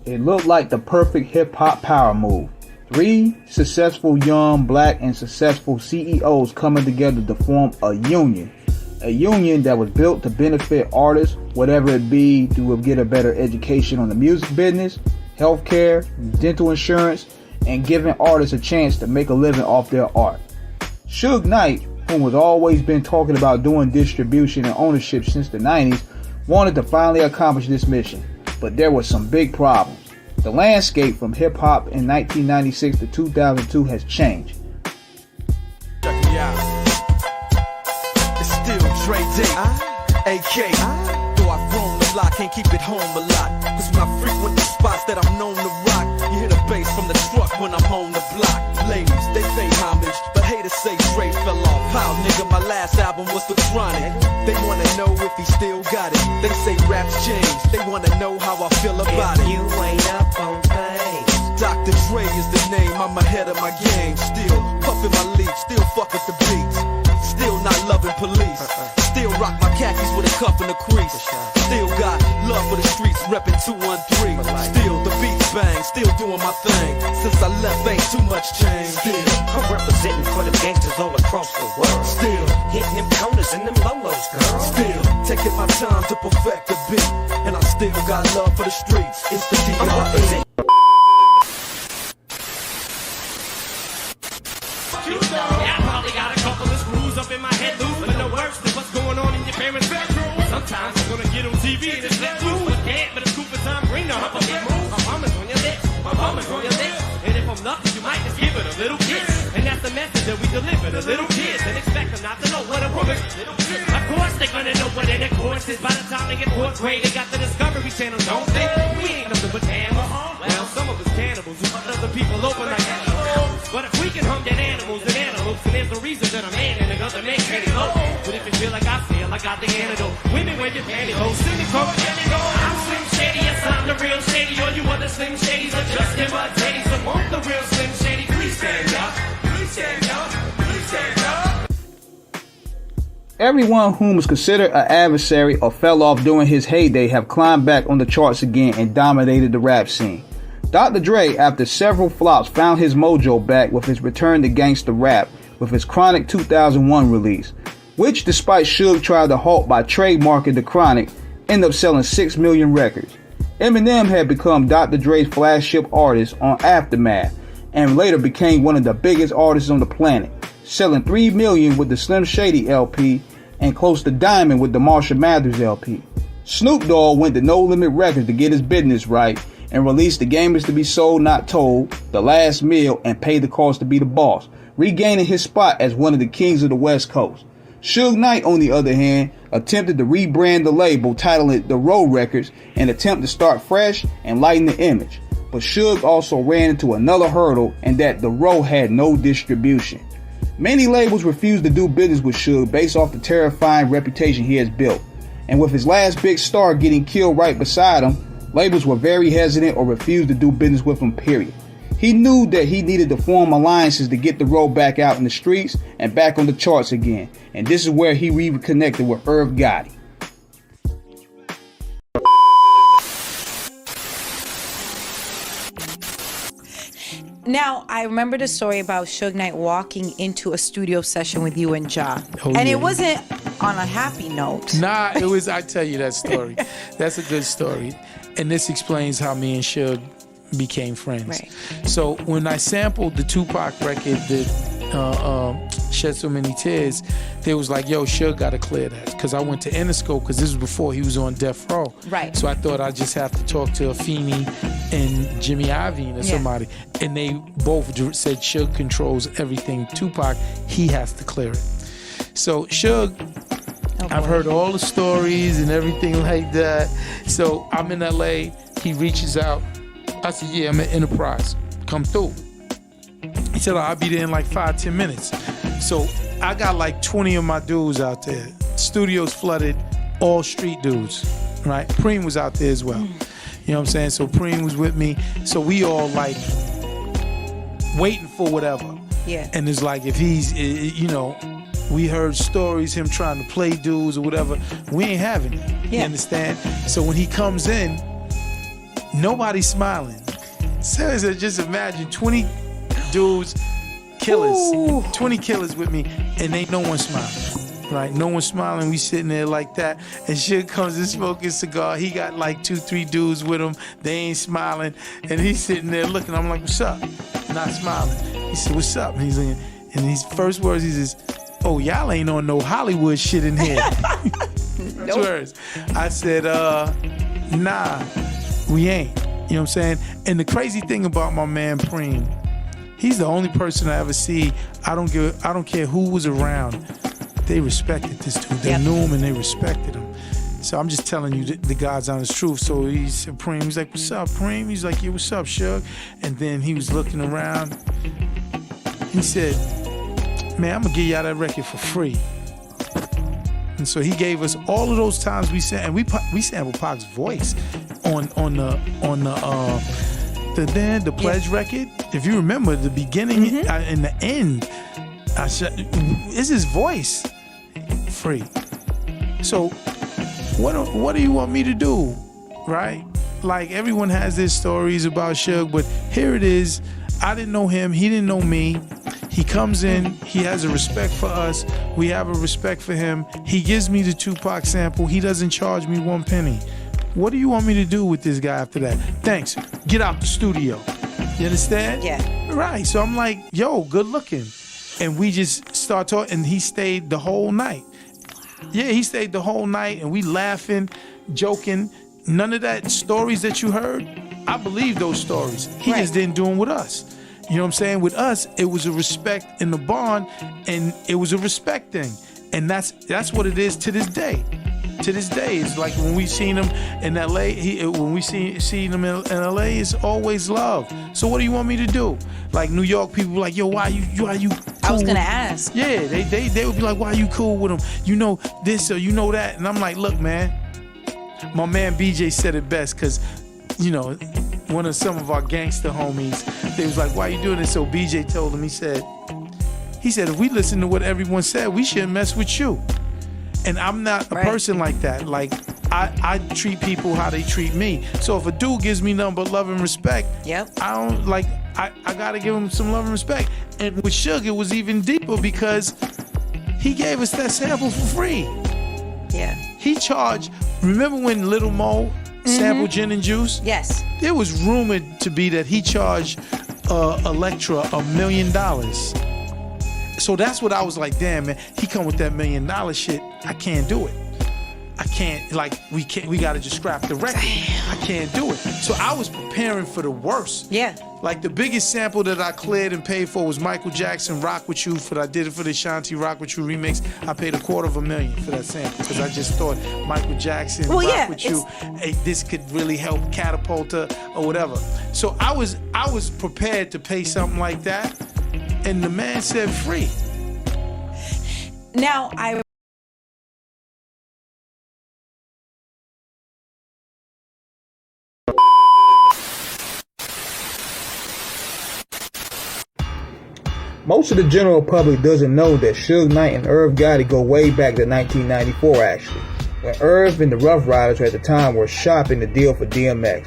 It looked like the perfect hip-hop power move. 3 successful young, black, and successful CEOs coming together to form a union. A union that was built to benefit artists, whatever it be, to get a better education on the music business, healthcare, dental insurance, and giving artists a chance to make a living off their art. Suge Knight, who has always been talking about doing distribution and ownership since the 90s, wanted to finally accomplish this mission, but there were some big problems. The landscape from hip-hop in 1996 to 2002 has changed. It's still Dre Day, AK. Though I've grown a lot, can't keep it home a lot. Cause when I frequent the spots that I'm known to rock, you hear the bass from the truck when I'm on the block. Ladies, they pay homage, but haters say Dre fell off. How, nigga, my last album was The Chronic. They wanna know if he still got it. They say raps changed, they wanna know how I feel about it. You ain't up on things. Dr. Dre is the name, I'm ahead of my game. Still puffin' my leaf, still fuck with the beats. Still not loving police. Still rock my khakis with a cuff and a crease. Still got love for the streets, reppin' 213. Still the beats bang, still doing my thing. Since I left, ain't too much change. Still, I'm representing for them gangsters all across the world. Still hitting them corners and them lolos, girl. Still taking my time to perfect the beat. And I still got love for the streets. It's the D.R.E. Yeah, I probably got a couple of screws up in my head loose, but no worse than what's going on in your parents' bedroom. Sometimes I'm gonna get on TV and it's let loose, but can't, but it's Cooper time, bring the hump a bit move. My mama's on your lips, my mama's on your lips, and if I'm lucky, you might just give it a little kiss. And that's the message that we deliver to little kids, and expect them not to know what a woman little kid. Of course they're gonna know what intercourse is. By the time they get fourth grade, they got the Discovery Channel, don't they? We ain't nothing but animals. Well, some of us cannibals who hunt other people open like animals. But if we can hunt at animals and antelopes, then there's no reason that a man and another man can't elope. But if you feel like I feel, I got the antidote. Women wear your pantyhose, send me coke and go. I'm Slim Shady, yes I'm the real Shady. All you other Slim Shadys are just imitating. So won't the real Slim Shady please stand up? Please stand up. Please stand up. Everyone whom was considered an adversary or fell off during his heyday have climbed back on the charts again and dominated the rap scene. Dr. Dre, after several flops, found his mojo back with his return to gangsta rap with his Chronic 2001 release, which, despite Suge tried to halt by trademarking the Chronic, ended up selling 6 million records. Eminem had become Dr. Dre's flagship artist on Aftermath and later became one of the biggest artists on the planet, selling 3 million with the Slim Shady LP and close to Diamond with the Marshall Mathers LP. Snoop Dogg went to No Limit Records to get his business right and released The Game Is to Be Sold Not Told, The Last Meal, and Pay the Cost to Be the Boss, regaining his spot as one of the kings of the West Coast. Suge Knight, on the other hand, attempted to rebrand the label, titling it The Road Records, and attempt to start fresh and lighten the image. But Suge also ran into another hurdle in that The Road had no distribution. Many labels refused to do business with Suge based off the terrifying reputation he has built. And with his last big star getting killed right beside him, labels were very hesitant or refused to do business with him, period. He knew that he needed to form alliances to get the road back out in the streets and back on the charts again. And this is where he reconnected with Irv Gotti. Now, I remember the story about Suge Knight walking into a studio session with you and Ja. Oh, and yeah. it wasn't on a happy note. Nah, it was, I tell you that story. That's a good story. And this explains how me and Suge became friends. Right. So when I sampled the Tupac record that Shed So Many Tears, they was like, yo, Suge got to clear that. Because I went to Interscope, because this was before he was on Death Row. Right. So I thought I'd just have to talk to Afeni and Jimmy Iovine or somebody. And they both said Suge controls everything Tupac. He has to clear it. So Suge, I've heard all the stories and everything like that. So I'm in LA. He reaches out. I said, yeah, I'm at Enterprise. Come through. He said, I'll be there in like 5-10 minutes. So I got like 20 of my dudes out there. Studios flooded, all street dudes, right? Preem was out there as well. You know what I'm saying? So Preem was with me. So we all like waiting for whatever. Yeah. And it's like, if he's, you know, we heard stories, him trying to play dudes or whatever. We ain't having it. You understand? So when he comes in, Nobody's smiling. So just imagine 20 dudes, killers, 20 killers with me, and ain't no one smiling. Right? No one smiling. We sitting there like that, and Suge comes and smoking a cigar. He got like 2-3 dudes with him. They ain't smiling, and he's sitting there looking. I'm like, what's up? Not smiling. He said, what's up? And he's like, and his first words, he says, oh, y'all ain't on no Hollywood shit in here. Nope. Words. I said, nah, we ain't. You know what I'm saying? And the crazy thing about my man Preem, he's the only person I ever see. I don't care who was around. They respected this dude. They knew him and they respected him. So I'm just telling you the God's honest truth. So he said, Preem, he's like, what's up, Preem? He's like, yeah, what's up, Suge? And then he was looking around. He said, man, I'm gonna give y'all that record for free. And so he gave us all of those times we sang, and we sampled Pac's voice on the Pledge record. If you remember the beginning and the end, it's his voice, free. So what do you want me to do, right? Like everyone has their stories about Suge, but here it is. I didn't know him. He didn't know me. He comes in, he has a respect for us. We have a respect for him. He gives me the Tupac sample. He doesn't charge me 1 penny. What do you want me to do with this guy after that? Thanks. Get out the studio. You understand? Yeah. Right. So I'm like, yo, good looking. And we just start talking, and he stayed the whole night. Yeah, he stayed the whole night, and we laughing, joking. None of that stories that you heard, I believe those stories. He just didn't do them with us. You know what I'm saying? With us, it was a respect in the bond, and it was a respect thing. And that's what it is to this day. To this day, it's like when we seen him in LA, when we seen him in LA, it's always love. So what do you want me to do? Like New York people like, yo, why you cool? I was gonna ask. Yeah, they would be like, why are you cool with him? You know this or you know that. And I'm like, look, man, my man BJ said it best, because, you know, some of our gangster homies, they was like, why you doing this? So BJ told him, he said, if we listen to what everyone said, we shouldn't mess with you. And I'm not a person like that. Like, I treat people how they treat me. So if a dude gives me nothing but love and respect, I don't like, I gotta give him some love and respect. And with Suge, it was even deeper because he gave us that sample for free. Yeah. He charged, remember when Little Mo sampled Gin and Juice? Yes. It was rumored to be that he charged Elektra $1 million. So that's what I was like, damn, man, he come with that $1 million shit. I can't do it. I can't, like, we gotta just scrap the record. I can't do it. So I was preparing for the worst. Yeah. Like the biggest sample that I cleared and paid for was Michael Jackson, Rock With You, I did it for the Shanti Rock With You remix. I paid $250,000 for that sample because I just thought Michael Jackson, Rock With You, hey, this could really help catapult her or whatever. So I was prepared to pay something like that, and the man said free. Now Most of the general public doesn't know that Suge Knight and Irv Gotti go way back to 1994 actually, when Irv and the Rough Riders at the time were shopping the deal for DMX.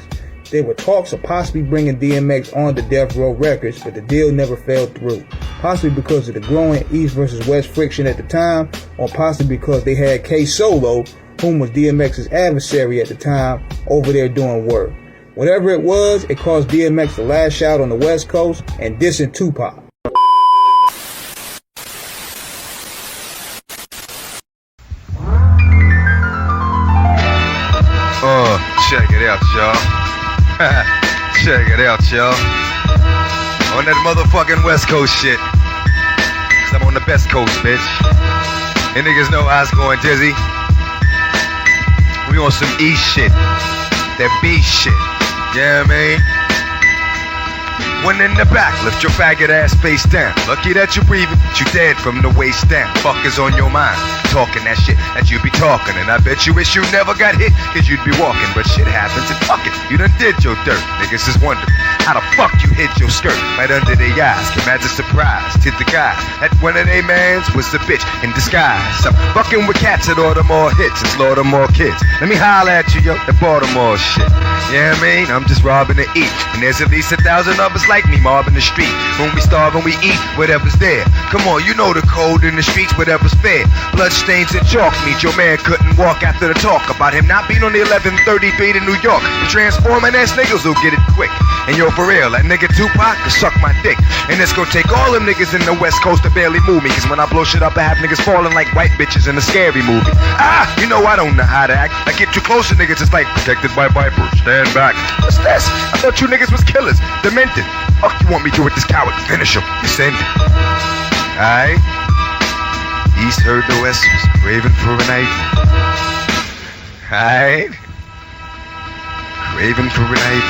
There were talks of possibly bringing DMX on to Death Row Records, but the deal never fell through, possibly because of the growing East versus West friction at the time, or possibly because they had K Solo, whom was DMX's adversary at the time, over there doing work. Whatever it was, it caused DMX to lash out on the West Coast and dissing Tupac. Check it out, y'all. Check it out, y'all. On that motherfucking West Coast shit. 'Cause I'm on the best coast, bitch. And niggas know I was going dizzy. We on some East shit. That B shit. Yeah, man. One in the back, lift your faggot ass face down. Lucky that you're breathing, but you dead from the waist down. Fuck is on your mind, talking that shit that you be talking. And I bet you wish you never got hit, cause you'd be walking. But shit happens and fuck it, you done did your dirt. Niggas is wondering how the fuck you hid your skirt right under their eyes. Came as a surprise to the guy that one of they mans was a bitch in disguise. I'm fucking with cats that order more hits and slaughter more kids. Let me holler at you, yo, the Baltimore shit. Yeah, I mean, I'm just robbing to eat. And there's at least 1,000 of us like me mobbing the street. When we starve and we eat whatever's there. Come on, you know the code in the streets, whatever's fair. Bloodstains and chalk meet. Your man couldn't walk after the talk about him not being on the 1130 beat in New York. The transforming ass niggas will get it quick. And yo, for real, that nigga Tupac can suck my dick. And it's gonna take all them niggas in the West Coast to barely move me. Cause when I blow shit up, I have niggas falling like white bitches in a scary movie. Ah, you know I don't know how to act. I get too close to niggas, it's like protected by vipers. Stand back. What's this? I thought you niggas was killers, demented. Fuck you want me to with this coward? Finish him. Descend. Alright. East heard the West was craving for a night. Alright. Craving for a night.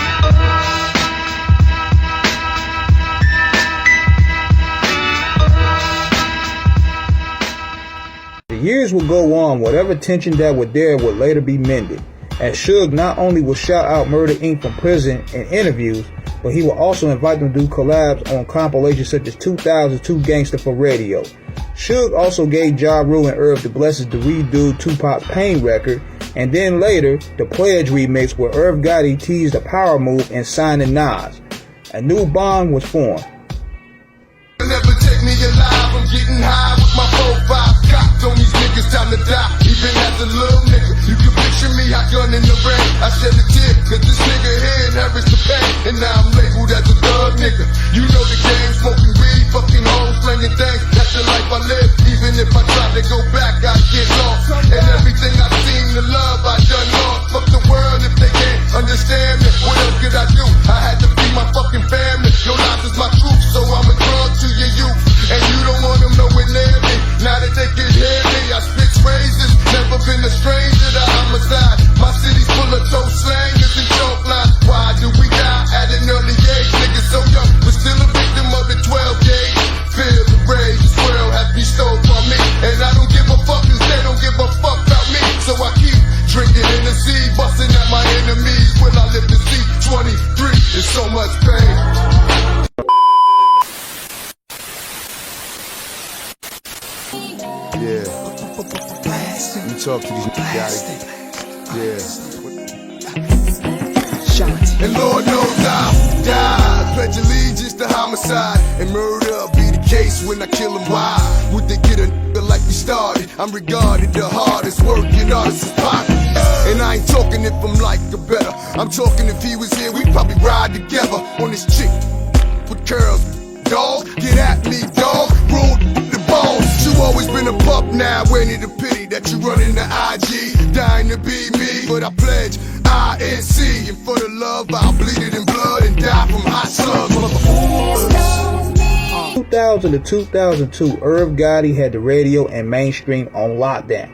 The years would go on, whatever tension that was there would later be mended, as Suge not only would shout out Murder Inc. from prison in interviews, but he would also invite them to do collabs on compilations such as 2002 Gangsta for Radio. Suge also gave Ja Rule and Irv the blessings to redo Tupac's Pain record, and then later, the Pledge remix where Irv Gotti teased a power move and signed to Nas. A new bond was formed. Never take me alive, I'm getting high with my 4-5 cocked on these niggas, time to die, even as a little nigga. You can picture me, hot gun in the rain, I shed a tear, cause this nigga here inherits the pain, and now I'm labeled as a thug nigga. You know the game, smoking weed, fucking hoes, slinging things, that's the life I live. Even if I try to go back, I get lost, and everything I seem to love, I done lost. Fuck the world if they can't understand me, what else could I do? I had to feed my fucking family, your life is my truth, so I'm a drug to your youth, and you don't want them nowhere near me. Now that they can hear me, I spit phrases. Never been a stranger to homicide. My city's full of toe slangers and choke lines. Why do we die at an early age? Niggas so young, but still a victim of the 12 gauge. Feel the rage, this world has been stole from me, and I don't give a fuck 'cause they don't give a fuck about me. So I keep drinking in the sea, busting at my enemies. Will I live to see 23? There's so much pain. Yeah. You talk to these guys. Yeah. And Lord knows I'll die. Pledge allegiance to homicide, and murder be the case when I kill him. Why would they get a nigga like we started? I'm regarded the hardest working artist is pocket. And I ain't talking if I'm like a better. I'm talking if he was here, we'd probably ride together on this chick with curls. Dog, get at me, dog. Rule the balls. You always been a pup now, ain't it a pity that you run into IG, dying to be me? But I pledge INC, and for the love I'll bleed it in blood and die from hot slugs. 2000 to 2002, Irv Gotti had the radio and mainstream on lockdown.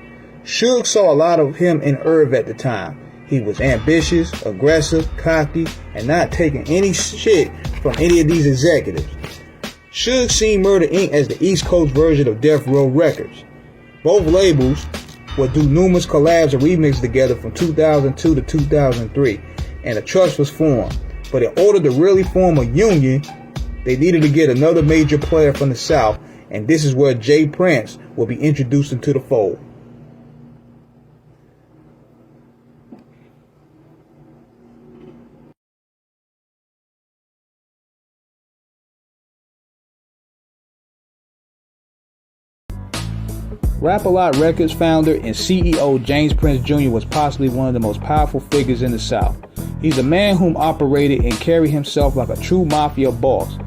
Suge saw a lot of him in Irv at the time. He was ambitious, aggressive, cocky, and not taking any shit from any of these executives. Suge seen Murder Inc. as the East Coast version of Death Row Records. Both labels would do numerous collabs and remixes together from 2002 to 2003, and a trust was formed. But in order to really form a union, they needed to get another major player from the South, and this is where Jay Prince will be introduced into the fold. Rap-A-Lot Records founder and CEO James Prince Jr. was possibly one of the most powerful figures in the South. He's a man whom operated and carried himself like a true mafia boss.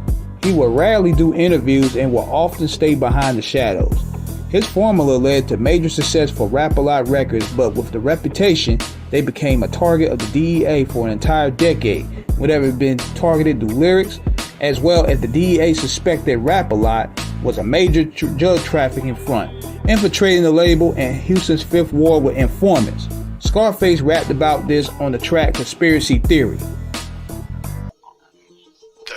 He would rarely do interviews and will often stay behind the shadows. His formula led to major success for Rap-A-Lot Records, but with the reputation, they became a target of the DEA for an entire decade, whenever it been targeted through lyrics, as well as the DEA suspected Rap-A-Lot was a major drug trafficking front, infiltrating the label and Houston's Fifth Ward with informants. Scarface rapped about this on the track Conspiracy Theory. The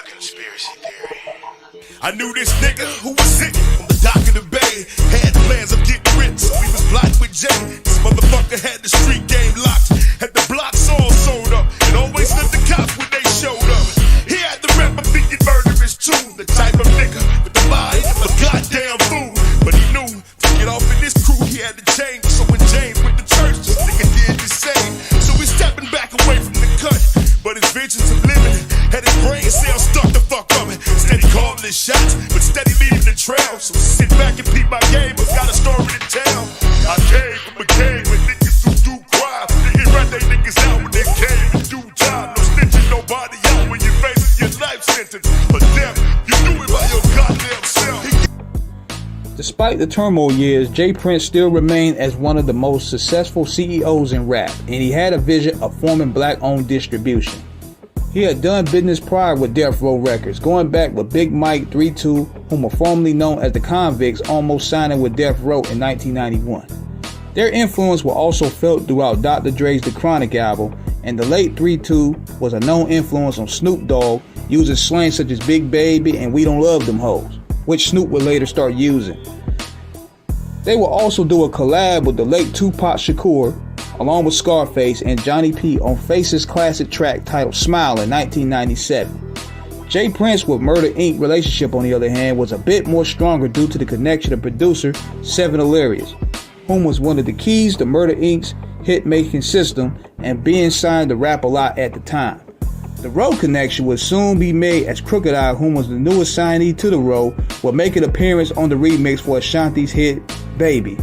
I knew this nigga who was sitting on the dock of the bay. Had plans of getting rich, so he was blocked with Jay. This motherfucker had the street game locked. Had the blocks all sold up. And always let the cops when they showed up. He had the rep of being murderous too. The type of nigga with the body of a goddamn fool. But he knew to get off in this crew he had to change. So when James went to church, this nigga did the same. So he's stepping back away from the cut. But his visions of living had his brain cells stuck the fuck up. Steady calling his shots, but steady leaving the trail. So sit back and peep my game, I've got a story to tell. I came from a cave with niggas who do crime. Niggas rat they niggas out when they came in due time. No snitching nobody out when you're facing your life sentence. But damn, you do it by your goddamn self. Despite the turmoil years, J. Prince still remained as one of the most successful CEOs in rap, and he had a vision of forming black-owned distribution. He had done business prior with Death Row Records, going back with Big Mike 3-2, whom were formerly known as the Convicts, almost signing with Death Row in 1991. Their influence was also felt throughout Dr. Dre's The Chronic album, and the late 3-2 was a known influence on Snoop Dogg, using slang such as Big Baby and We Don't Love Them Hoes, which Snoop would later start using. They will also do a collab with the late Tupac Shakur, along with Scarface and Johnny P on Face's classic track titled Smile in 1997. J. Prince with Murder Inc. relationship, on the other hand, was a bit more stronger due to the connection of producer Seven Hilarious, whom was one of the keys to Murder Inc.'s hit-making system and being signed to Rap A Lot at the time. The Row connection would soon be made as Crooked Eye, whom was the newest signee to the Row, would make an appearance on the remix for Ashanti's hit Baby.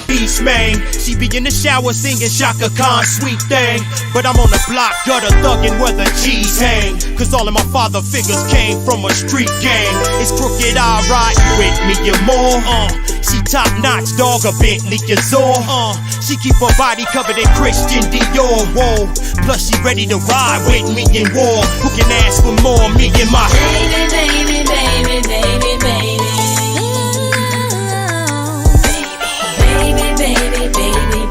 Beast man, she be in the shower singing Shaka Khan's Sweet Thing. But I'm on the block, gutter thugging where the G's hang. Cause all of my father figures came from a street gang. It's Crooked Eye riding with me and more. She top notch, dog, a Bentley Azor. She keep her body covered in Christian Dior. Whoa, plus she ready to ride with me in war. Who can ask for more? Me and my baby, baby, baby, baby, baby. Baby, baby, baby,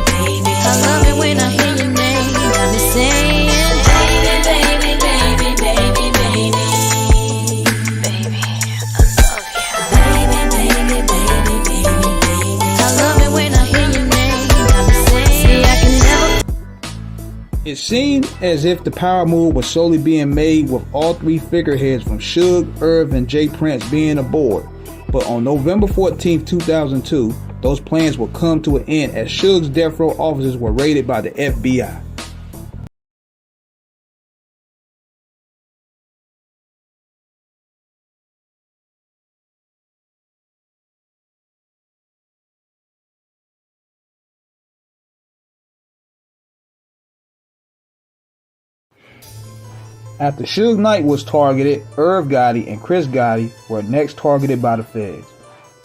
baby. I love it when I hear your name. Got me saying, baby, baby, baby, baby, baby. Baby, I love you. Baby, baby, baby, baby, baby. I love it when I hear your name. Got me saying, I can never. It seemed as if the power move was slowly being made, with all three figureheads from Suge, Irv, and J. Prince being aboard. But on November 14, 2002, those plans will come to an end as Suge's Death Row offices were raided by the FBI. After Suge Knight was targeted, Irv Gotti and Chris Gotti were next targeted by the feds.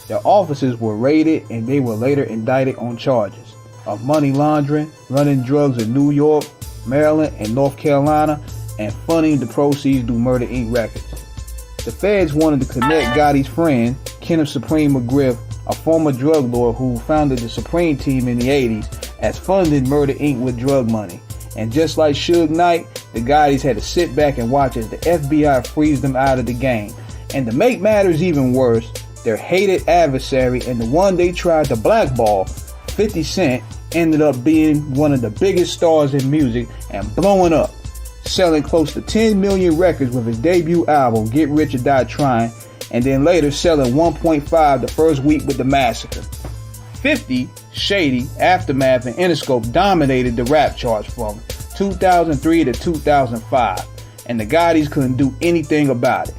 Their offices were raided and they were later indicted on charges of money laundering, running drugs in New York, Maryland, and North Carolina, and funding the proceeds through Murder Inc. records. The feds wanted to connect Gotti's friend, Kenneth Supreme McGriff, a former drug lord who founded the Supreme Team in the 80s, as funding Murder Inc. with drug money. And just like Suge Knight, the Gottis had to sit back and watch as the FBI freeze them out of the game. And to make matters even worse, their hated adversary and the one they tried to blackball, 50 Cent, ended up being one of the biggest stars in music and blowing up, selling close to 10 million records with his debut album Get Rich or Die Trying, and then later selling 1.5 the first week with The Massacre. 50, Shady, Aftermath, and Interscope dominated the rap charts from 2003 to 2005, and the Gottis couldn't do anything about it.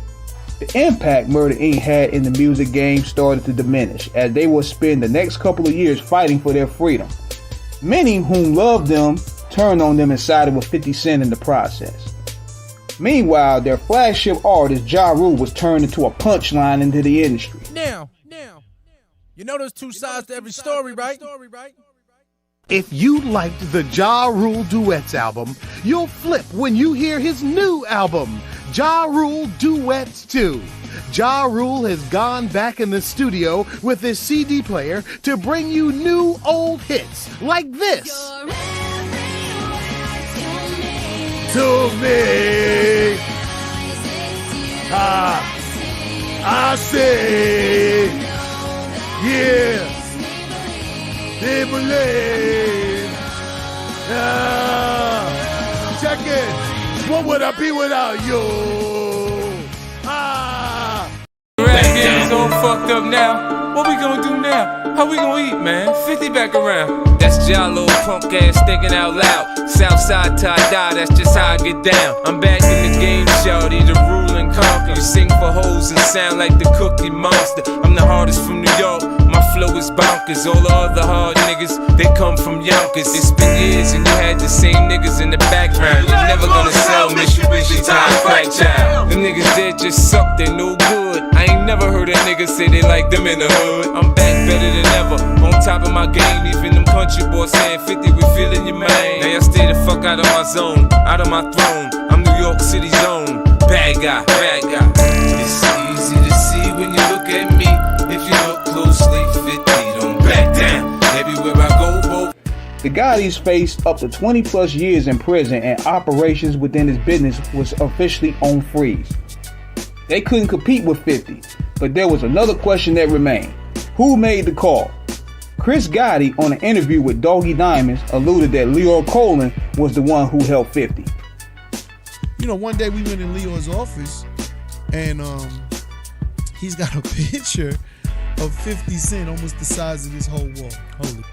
The impact Murder Inc. had in the music game started to diminish as they would spend the next couple of years fighting for their freedom. Many whom loved them turned on them and sided with 50 Cent in the process. Meanwhile, their flagship artist Ja Rule was turned into a punchline into the industry. Now, you know there's two sides to every story, right? If you liked the Ja Rule Duets album, you'll flip when you hear his new album, Ja Rule Duets 2. Ja Rule has gone back in the studio with his CD player to bring you new old hits like this. To me. I say, yeah, they believe. Check it. What would I be without you? Rap game's all fucked up now. What we gonna do now? How we gonna eat, man? 50 back around. That's Jalo, punk ass thinking out loud. Southside tie dye, that's just how I get down. I'm back in the game, shawty, the rule and conquer. You sing for hoes and sound like the Cookie Monster. I'm the hardest from New York, my flow is bonkers. All the other hard niggas, they come from Yonkers. It's been years and you had the same niggas in the background. You're never gonna sell Mitsubishi Time Crack Child. Them niggas there just suck, they no good. I ain't never heard a nigga say they like them in the hood. I'm back better than ever, on top of my game. Even them country boys saying 50, we feeling your man. Now y'all stay the fuck out of my zone, out of my throne. I'm New York City's own bad guy, bad guy. It's easy to see when you look at me. If you look closely, 50 don't back down. Everywhere I go, both. The Gottis faced up to 20 plus years in prison, and operations within his business was officially on freeze. They couldn't compete with 50, but there was another question that remained. Who made the call? Chris Gotti, on an interview with Doggy Diamonds, alluded that Leo Colin was the one who helped 50. You know, one day we went in Leo's office, and he's got a picture of 50 Cent almost the size of this whole wall. Holy.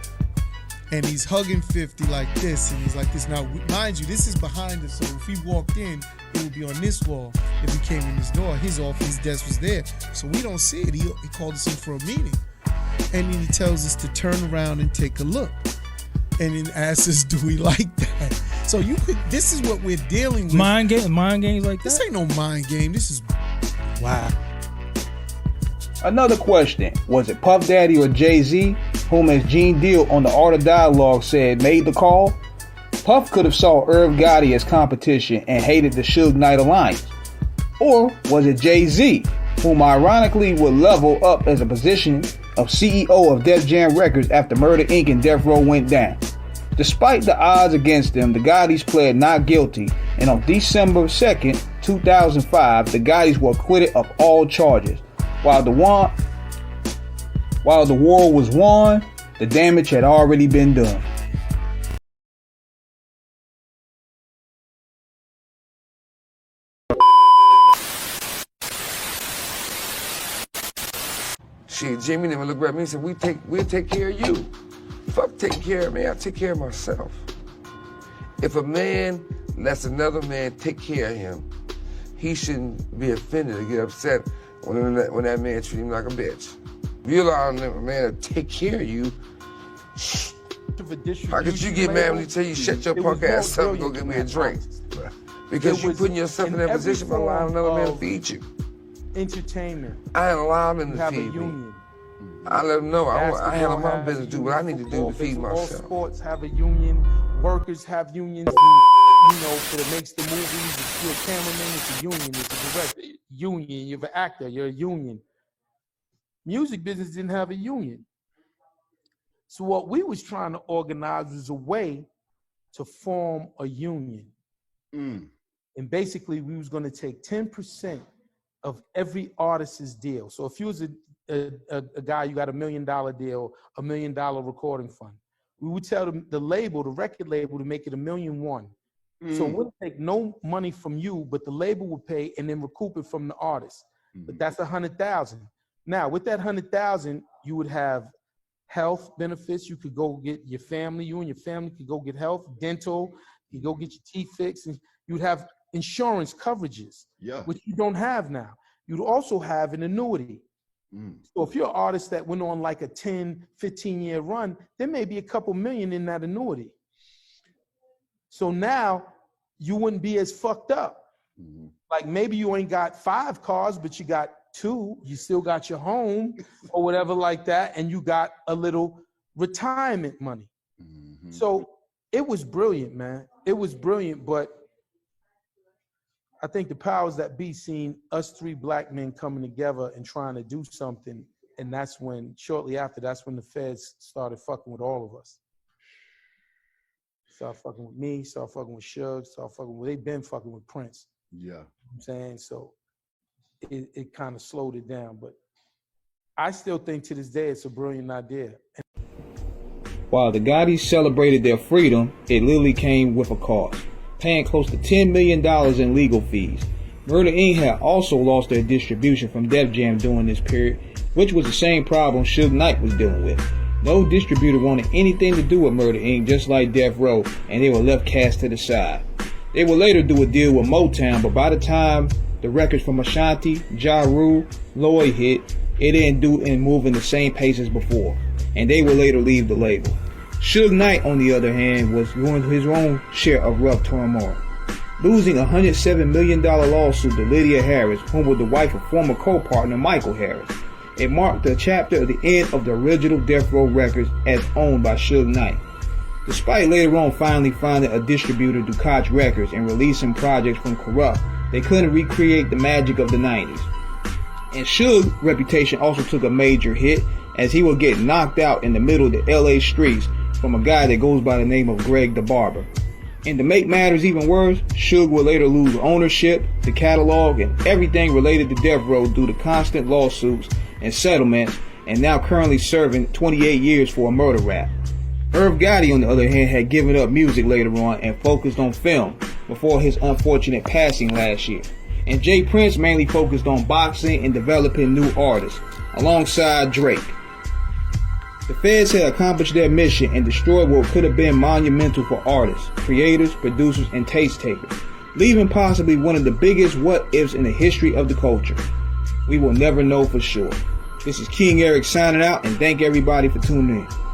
And he's hugging 50 like this, and he's like this. Now, mind you, this is behind us, so if he walked in, it would be on this wall. If he came in this door, his office, his desk was there. So we don't see it. He called us in for a meeting. And then he tells us to turn around and take a look. And then asks us, do we like that? So you could, this is what we're dealing with. Mind games like that? This ain't no mind game. This is, wow. Another question, was it Puff Daddy or Jay-Z, whom, as Gene Deal on the Art of Dialogue said, made the call? Puff could have saw Irv Gotti as competition and hated the Suge Knight alliance. Or was it Jay-Z, whom ironically would level up as a position of CEO of Def Jam Records after Murder Inc. and Death Row went down? Despite the odds against them, the Gottis pled not guilty, and on December 2nd, 2005, the Gottis were acquitted of all charges. While the war was won, the damage had already been done. Shit, Jimmy never looked at me and said, we'll take care of you. Fuck taking care of me, I take care of myself. If a man lets another man take care of him, he shouldn't be offended or get upset when that man treat him like a bitch. If you allow a man to take care of you, how could you get mad when he tell you shut your punk ass up and go get me a drink? Because you're putting yourself in that position by allowing another man to feed you. Entertainment. I ain't allowed him to have feed a union. me. I let him know I handle my business, do what I need to do to feed All myself. sports have a union. Workers have unions. That makes the movies. If you're a cameraman, it's a union. It's a director. Union. You're an actor. You're a union. Music business didn't have a union. So what we was trying to organize was a way to form a union. And basically, we was going to take 10% of every artist's deal. So if you was a guy, you got $1 million deal, $1 million recording fund, we would tell them, the record label, to make it $1.1 million. So it wouldn't take no money from you, but the label would pay and then recoup it from the artist. But that's $100,000. Now, with that $100,000, you would have health benefits. You could go get your family. You and your family could go get health, dental. You go get your teeth fixed, and you'd have insurance coverages, which you don't have now. You'd also have an annuity. So if you're an artist that went on like a 10, 15-year run, there may be a couple million in that annuity. So now you wouldn't be as fucked up. Like maybe you ain't got 5 cars, but you got 2. You still got your home or whatever like that, and you got a little retirement money. So it was brilliant, man. It was brilliant, but I think the powers that be seen us 3 black men coming together and trying to do something, and that's when, shortly after, that's when the feds started fucking with all of us. Started fucking with me, started fucking with Suge, they've been fucking with Prince. Yeah. You know what I'm saying? So it kind of slowed it down. But I still think to this day it's a brilliant idea. While the Gottis celebrated their freedom, it literally came with a cost, paying close to $10 million in legal fees. Murder Inc. had also lost their distribution from Def Jam during this period, which was the same problem Suge Knight was dealing with. No distributor wanted anything to do with Murder Inc., just like Death Row, and they were left cast to the side. They would later do a deal with Motown, but by the time the records from Ashanti, Ja Rule, Lloyd hit, it didn't do and move in the same pace as before, and they would later leave the label. Suge Knight, on the other hand, was going through his own share of rough turmoil, losing a $107 million lawsuit to Lydia Harris, whom was the wife of former co-partner Michael Harris. It marked the chapter of the end of the original Death Row Records as owned by Suge Knight. Despite later on finally finding a distributor, Ducat Records, and releasing projects from Corrupt, they couldn't recreate the magic of the 90s. And Suge's reputation also took a major hit, as he would get knocked out in the middle of the LA streets from a guy that goes by the name of Greg the Barber. And to make matters even worse, Suge would later lose ownership, the catalog, and everything related to Death Row due to constant lawsuits and settlements, and now currently serving 28 years for a murder rap. Irv Gotti, on the other hand, had given up music later on and focused on film before his unfortunate passing last year. And Jay Prince mainly focused on boxing and developing new artists, alongside Drake. The feds had accomplished their mission and destroyed what could have been monumental for artists, creators, producers, and taste takers, leaving possibly one of the biggest what-ifs in the history of the culture. We will never know for sure. This is King Eric signing out, and thank everybody for tuning in.